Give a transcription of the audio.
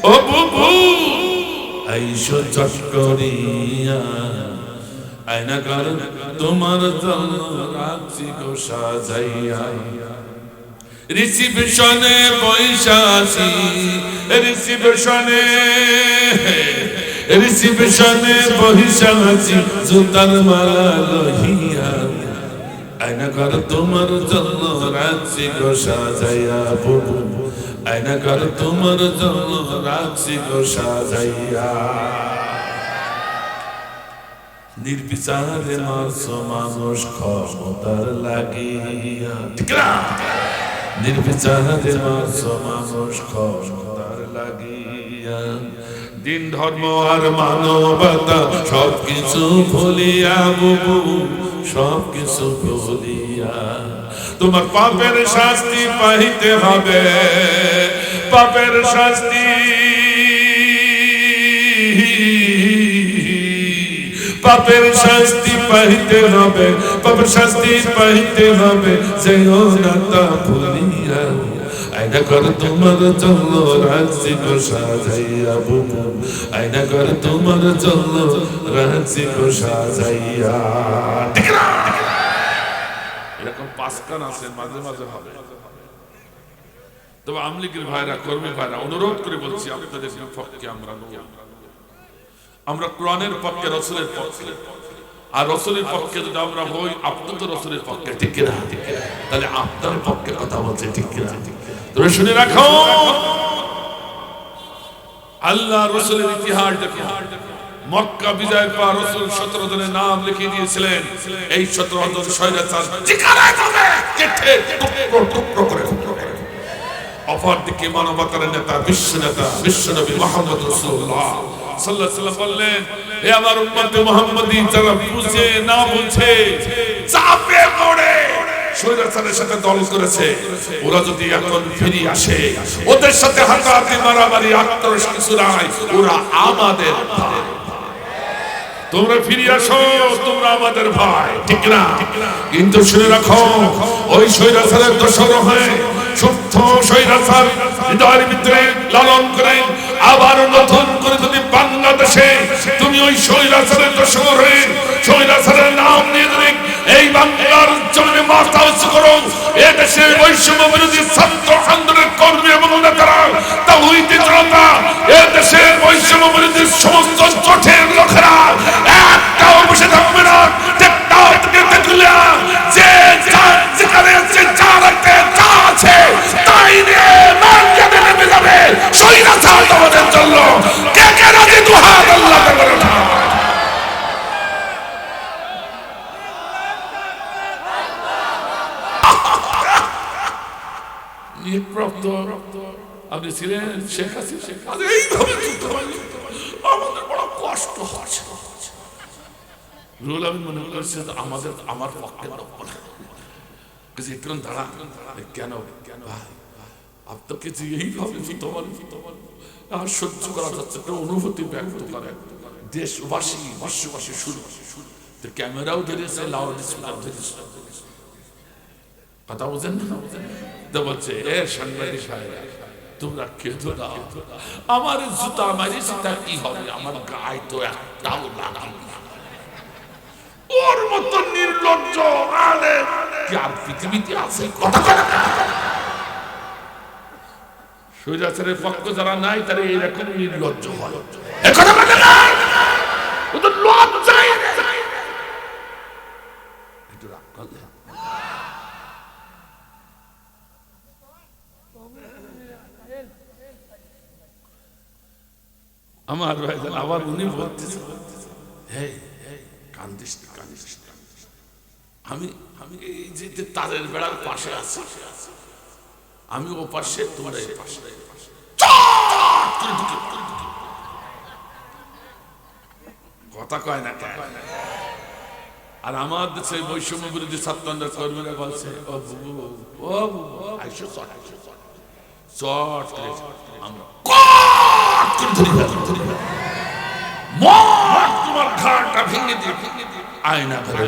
ও বুবু আইসো চট করিয়া আয়না ঘর তোমার জন্য রাখছি গো সাজাইয়া রিসিপশনে বৈশাসী রিসিপশনে বৈশাসী জুতার মালা লহিয়া আয়না ঘর তোমার জন্য রাখছি গো সাজাইয়া বুবু আয়না ঘর তোমার জন্য রাখছি গো সাজাইয়া নির্বিচারে মারছো মানুষ ক্ষমতার লাগিয়া ঠিক না নির্বিচারে মারছো মানুষ ক্ষমতার লাগিয়া দিন ধর্ম আর মানবতা সবকিছু ভুলিয়া বুবু সবকিছু ভুলিয়া তোমার পাপের শাস্তি পাইতে হবে পাপের শাস্তি পাপের শাস্তি পাইতে হবে পাপের শাস্তি পাইতে হবে যেও না তা ভুলিয়া আয়না ঘর তোমার জন্য রাখছি গো সাজাইয়া বুবু আয়না ঘর তোমার জন্য রাখছি গো সাজাইয়া ঠিক না এরকম পাঁচকান আছে মাঝে মাঝে হবে তবে আমলিগের ভাইরা কর্মী ভাইরা অনুরোধ করে বলছি আপনাদের পক্ষে আমরা কোরআনের পক্ষে রাসূলের পক্ষে আর রাসূলের পক্ষে যদি আমরা হই আপনি তো রাসূলের পক্ষে ঠিক না তাহলে আপনার পক্ষে কথা বলছে ঠিক না তোমরা শুনে রাখো আল্লাহ রাসূলের ইতিহাস দেখো মক্কা বিজয়ের পর রাসূল 17 জনের নাম লিখে দিয়েছিলেন এই 17 জন শয়তান জিকারা যাবে কেটে টুকরো করে অপরদিকে মানবতার নেতা বিশ্বনবী মুহাম্মদ রাসূলুল্লাহ সাল্লাল্লাহু আলাইহি ওয়াসাল্লাম বললেন হে আমার উম্মত মুহাম্মাদি যারা বুঝে না বুঝে চাপে পড়ে শয়তানের সাথে দল করেছে ওরা যদি এখন ফিরে আসে ওদের সাথে হাতাহাতি মারামারি আক্রোশ কিছু নাই ওরা আমাদের ভাই তোমরা ফিরে আসো তোমরা আমাদের ভাই ঠিক না কিন্তু শুনে রাখো ওই শয়তানের দোসর হয় শুদ্ধ শয়তান হৃদয়ের ভিতরে লালন করে আবার নতুন করে যদি বাংলাদেশে তুমি ওই শৈলাসরের দোসর হয়ে শৈলাসরের নাম নিয়ে যদি এই বাংলার জমিনে মাথা উঁচু করো এ দেশের বৈষম্য বিরোধী ছাত্র আন্দোলনের কর্মী এবং নেতারা তাওহীদি জনতা এ দেশের বৈষম্য বিরোধী সমস্ত জোটের লোকেরা একটাও বসে থাকবে না যে যেখানে আছে যা রাখতে যা আছে তাই নিয়ে মার্কেটে নেমে যাবে শৈলাসর তোমাদের জন্য কে কে রাজি দুহাত আল্লাহ করে ওঠা আপনি ছিলেন শেখ হাসিনা এইভাবে আমাদের বড় কষ্ট হচ্ছে রুহুল আমিন মনে করছে আমার পক্ষে একটু দাঁড়া কেন আপনাকে যে এইভাবে আর সহ্য করা যাচ্ছে একটা অনুভূতি ব্যক্ত করে দেশবাসী বিশ্ববাসী শুরু ক্যামেরাও ধরেছে লাউড স্পিকার ধরেছে কথা বুঝেন না বলছে এ সাংবাদিক ভাইরা তোমরা কেঁদো না আমার জুতা মারিস তা কি হবে আমার গায়ে তো একটাও লাগাম না ওর মতো নির্লজ্জ আলে কি আর পৃথিবীতে আছে কথা বলে না শৈলাসরের পক্ষ যারা নাই তারা এইরকম নির্লজ্জ হয় এ কথা বলে না ও তো লজ্জায় একটু রাগ করলে আমার ভাইজান আবার উনি বলতেছে কান্দিস আমি এই যে তারের বেড়ার পাশে আছি আমি ও পাশে তোমরা এই পাশে কথা কয় না আর আমার দেশে বৈষম্য বিরোধী ছাত্র আন্দোলন কর্মীরা বলছে ও বুবু আইসো চট আমরা তোমার ঘাড়টা ভেঙে দিয়ে আয়না ঘরে